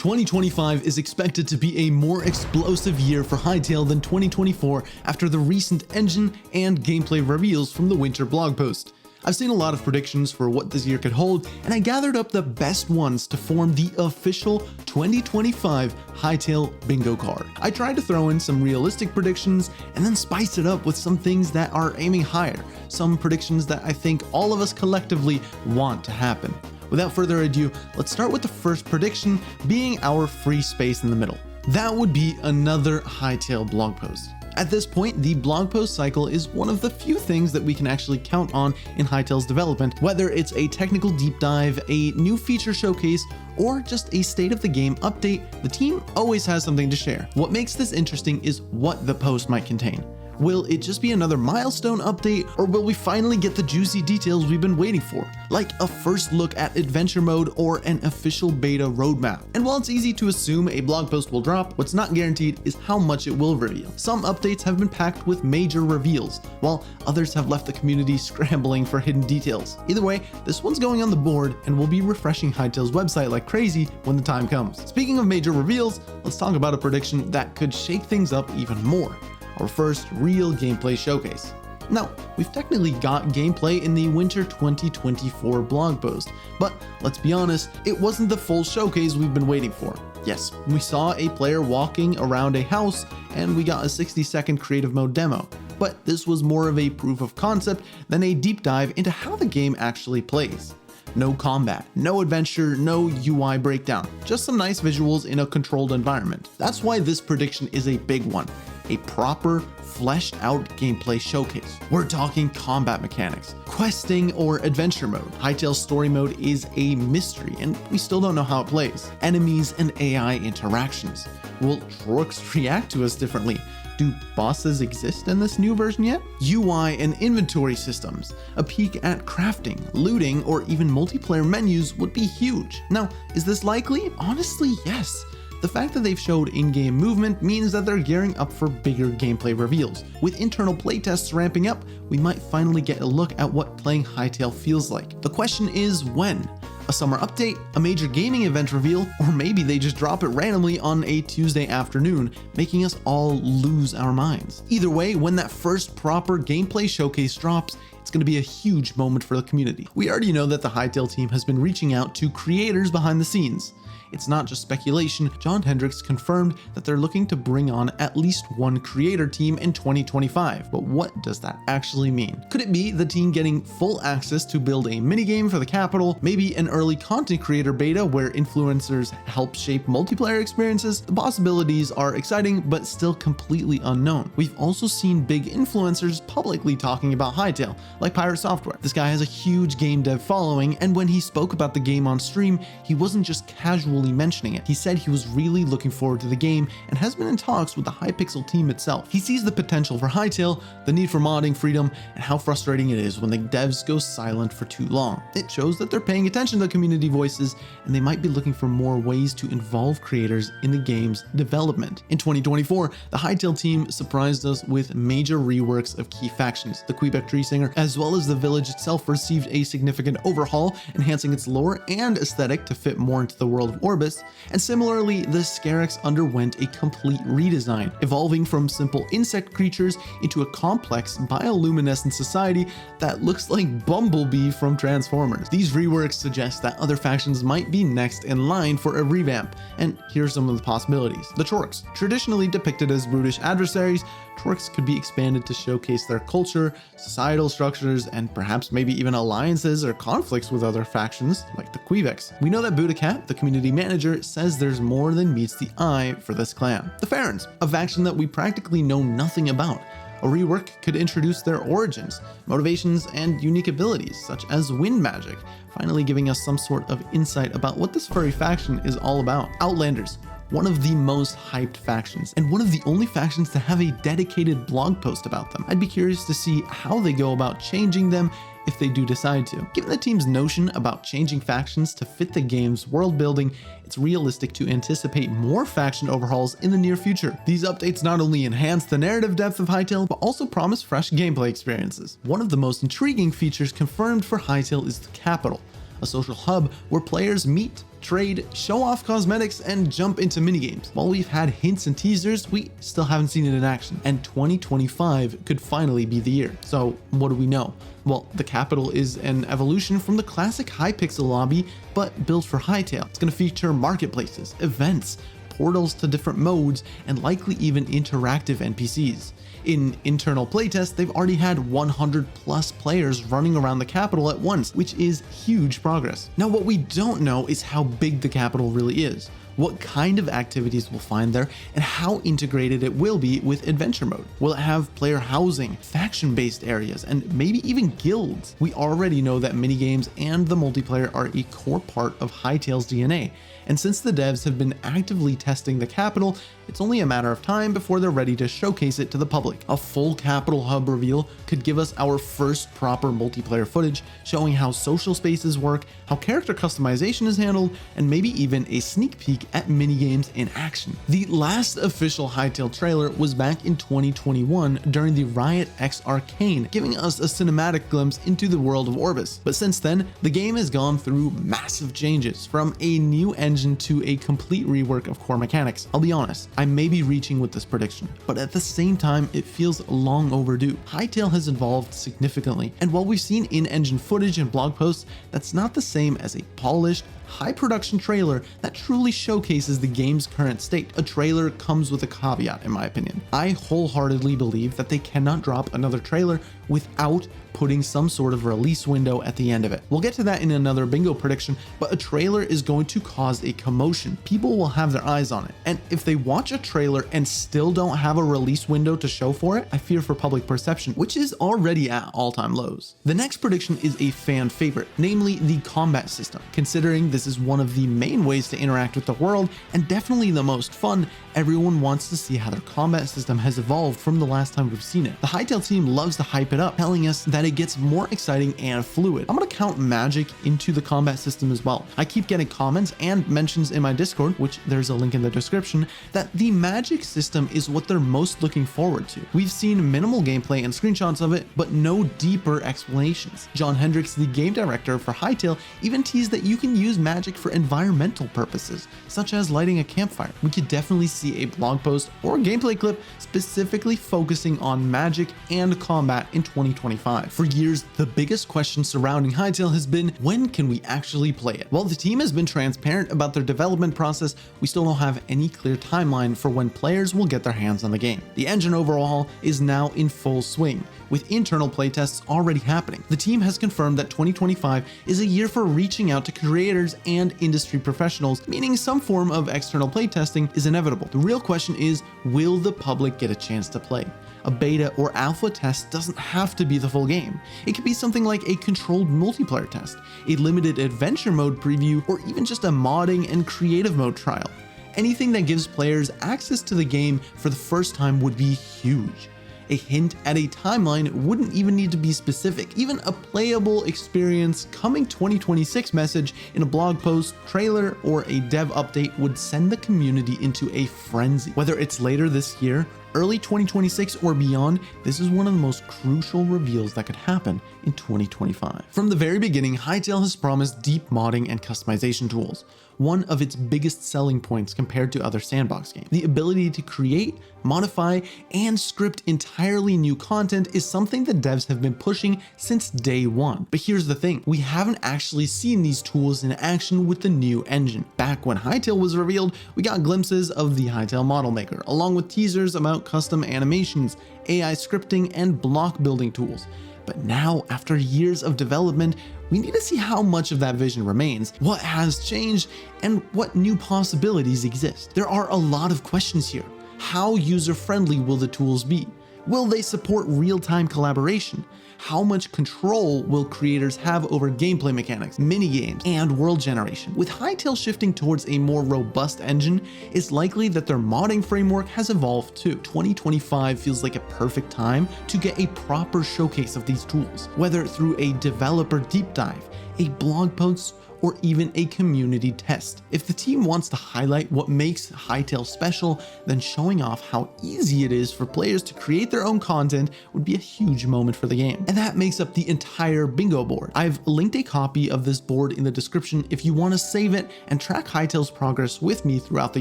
2025 is expected to be a more explosive year for Hytale than 2024 after the recent engine and gameplay reveals from the winter blog post. I've seen a lot of predictions for what this year could hold, and I gathered up the best ones to form the official 2025 Hytale Bingo Card. I tried to throw in some realistic predictions and then spice it up with some things that are aiming higher, some predictions that I think all of us collectively want to happen. Without further ado, let's start with the first prediction being our free space in the middle. That would be another Hytale blog post. At this point, the blog post cycle is one of the few things that we can actually count on in Hytale's development, whether it's a technical deep dive, a new feature showcase, or just a state of the game update, the team always has something to share. What makes this interesting is what the post might contain. Will it just be another milestone update, or will we finally get the juicy details we've been waiting for, like a first look at adventure mode or an official beta roadmap? And while it's easy to assume a blog post will drop, what's not guaranteed is how much it will reveal. Some updates have been packed with major reveals, while others have left the community scrambling for hidden details. Either way, this one's going on the board, and we'll be refreshing Hytale's website like crazy when the time comes. Speaking of major reveals, let's talk about a prediction that could shake things up even more. Our first real gameplay showcase. Now, we've technically got gameplay in the winter 2024 blog post, but let's be honest, it wasn't the full showcase we've been waiting for. Yes, we saw a player walking around a house and we got a 60-second creative mode demo, but this was more of a proof of concept than a deep dive into how the game actually plays. No combat, no adventure, no UI breakdown, just some nice visuals in a controlled environment. That's why this prediction is a big one. A proper, fleshed out gameplay showcase. We're talking combat mechanics, questing, or adventure mode. Hytale's story mode is a mystery, and we still don't know how it plays. Enemies and AI interactions. Will Trorks react to us differently? Do bosses exist in this new version yet? UI and inventory systems, a peek at crafting, looting, or even multiplayer menus would be huge. Now, is this likely? Honestly, yes. The fact that they've showed in-game movement means that they're gearing up for bigger gameplay reveals. With internal playtests ramping up, we might finally get a look at what playing Hytale feels like. The question is when? A summer update, a major gaming event reveal, or maybe they just drop it randomly on a Tuesday afternoon, making us all lose our minds. Either way, when that first proper gameplay showcase drops, it's going to be a huge moment for the community. We already know that the Hytale team has been reaching out to creators behind the scenes. It's not just speculation. John Hendricks confirmed that they're looking to bring on at least one creator team in 2025. But what does that actually mean? Could it be the team getting full access to build a minigame for the capital, maybe an early content creator beta where influencers help shape multiplayer experiences? The possibilities are exciting, but still completely unknown. We've also seen big influencers publicly talking about Hytale, like Pirate Software. This guy has a huge game dev following, and when he spoke about the game on stream, he wasn't just casually mentioning it. He said he was really looking forward to the game and has been in talks with the Hypixel team itself. He sees the potential for Hytale, the need for modding freedom, and how frustrating it is when the devs go silent for too long. It shows that they're paying attention to community voices, and they might be looking for more ways to involve creators in the game's development. In 2024, the Hytale team surprised us with major reworks of key factions. The Quebec Tree Singer, as well as the village itself, received a significant overhaul, enhancing its lore and aesthetic to fit more into the world of Orbis, and similarly, the Scarix underwent a complete redesign, evolving from simple insect creatures into a complex bioluminescent society that looks like Bumblebee from Transformers. These reworks suggest that other factions might be next in line for a revamp, and here's some of the possibilities. The Trorks, traditionally depicted as brutish adversaries, Trorks could be expanded to showcase their culture, societal structures, and perhaps maybe even alliances or conflicts with other factions, like the Quevecs. We know that Budacat, the community manager, says there's more than meets the eye for this clan. The Farons, a faction that we practically know nothing about. A rework could introduce their origins, motivations, and unique abilities, such as wind magic, finally giving us some sort of insight about what this furry faction is all about. Outlanders, one of the most hyped factions, and one of the only factions to have a dedicated blog post about them. I'd be curious to see how they go about changing them if they do decide to. Given the team's notion about changing factions to fit the game's world building, it's realistic to anticipate more faction overhauls in the near future. These updates not only enhance the narrative depth of Hytale, but also promise fresh gameplay experiences. One of the most intriguing features confirmed for Hytale is the capital, a social hub where players meet, trade, show off cosmetics, and jump into minigames. While we've had hints and teasers, we still haven't seen it in action, and 2025 could finally be the year. So what do we know? Well, the capital is an evolution from the classic Hypixel lobby, but built for Hytale. It's going to feature marketplaces, events, portals to different modes, and likely even interactive NPCs. In internal playtests, they've already had 100 plus players running around the capital at once, which is huge progress. Now, what we don't know is how big the capital really is, what kind of activities we'll find there, and how integrated it will be with adventure mode. Will it have player housing, faction-based areas, and maybe even guilds? We already know that minigames and the multiplayer are a core part of Hytale's DNA, and since the devs have been actively testing the capital, it's only a matter of time before they're ready to showcase it to the public. A full capital hub reveal could give us our first proper multiplayer footage, showing how social spaces work, how character customization is handled, and maybe even a sneak peek at minigames in action. The last official Hytale trailer was back in 2021 during the Riot X Arcane, giving us a cinematic glimpse into the world of Orbis. But since then, the game has gone through massive changes, from a new engine to a complete rework of core mechanics. I'll be honest, I may be reaching with this prediction, but at the same time, it feels long overdue. Hytale has evolved significantly, and while we've seen in-engine footage and blog posts, that's not the same as a polished, high production trailer that truly showcases the game's current state. A trailer comes with a caveat, in my opinion. I wholeheartedly believe that they cannot drop another trailer without putting some sort of release window at the end of it. We'll get to that in another bingo prediction, but a trailer is going to cause a commotion. People will have their eyes on it, and if they watch a trailer and still don't have a release window to show for it, I fear for public perception, which is already at all-time lows. The next prediction is a fan favorite, namely the combat system. Considering this is one of the main ways to interact with the world, and definitely the most fun, everyone wants to see how their combat system has evolved from the last time we've seen it. The Hytale team loves to hype it up, telling us that it gets more exciting and fluid. I'm gonna count magic into the combat system as well. I keep getting comments and mentions in my Discord, which there's a link in the description, that the magic system is what they're most looking forward to. We've seen minimal gameplay and screenshots of it, but no deeper explanations. John Hendricks, the game director for Hytale, even teased that you can use magic for environmental purposes, such as lighting a campfire. We could definitely see a blog post or gameplay clip specifically focusing on magic and combat in 2025. For years, the biggest question surrounding Hytale has been, when can we actually play it? While the team has been transparent about their development process, we still don't have any clear timeline for when players will get their hands on the game. The engine overhaul is now in full swing, with internal playtests already happening. The team has confirmed that 2025 is a year for reaching out to creators and industry professionals, meaning some form of external playtesting is inevitable. The real question is, will the public get a chance to play? A beta or alpha test doesn't have to be the full game. It could be something like a controlled multiplayer test, a limited adventure mode preview, or even just a modding and creative mode trial. Anything that gives players access to the game for the first time would be huge. A hint at a timeline wouldn't even need to be specific. Even a playable experience coming 2026 message in a blog post, trailer, or a dev update would send the community into a frenzy. Whether it's later this year, early 2026, or beyond, this is one of the most crucial reveals that could happen in 2025. From the very beginning, Hytale has promised deep modding and customization tools, one of its biggest selling points compared to other sandbox games. The ability to create, modify, and script entirely new content is something that devs have been pushing since day one. But here's the thing, we haven't actually seen these tools in action with the new engine. Back when Hytale was revealed, we got glimpses of the Hytale Model Maker, along with teasers about custom animations, AI scripting, and block building tools. But now, after years of development, we need to see how much of that vision remains, what has changed, and what new possibilities exist. There are a lot of questions here. How user-friendly will the tools be? Will they support real-time collaboration? How much control will creators have over gameplay mechanics, minigames, and world generation? With Hytale shifting towards a more robust engine, it's likely that their modding framework has evolved too. 2025 feels like a perfect time to get a proper showcase of these tools, whether through a developer deep dive, a blog post, or even a community test. If the team wants to highlight what makes Hytale special, then showing off how easy it is for players to create their own content would be a huge moment for the game. And that makes up the entire bingo board. I've linked a copy of this board in the description if you want to save it and track Hytale's progress with me throughout the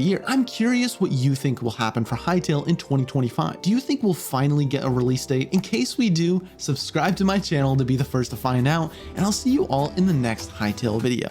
year. I'm curious what you think will happen for Hytale in 2025. Do you think we'll finally get a release date? In case we do, subscribe to my channel to be the first to find out, and I'll see you all in the next Hytale video.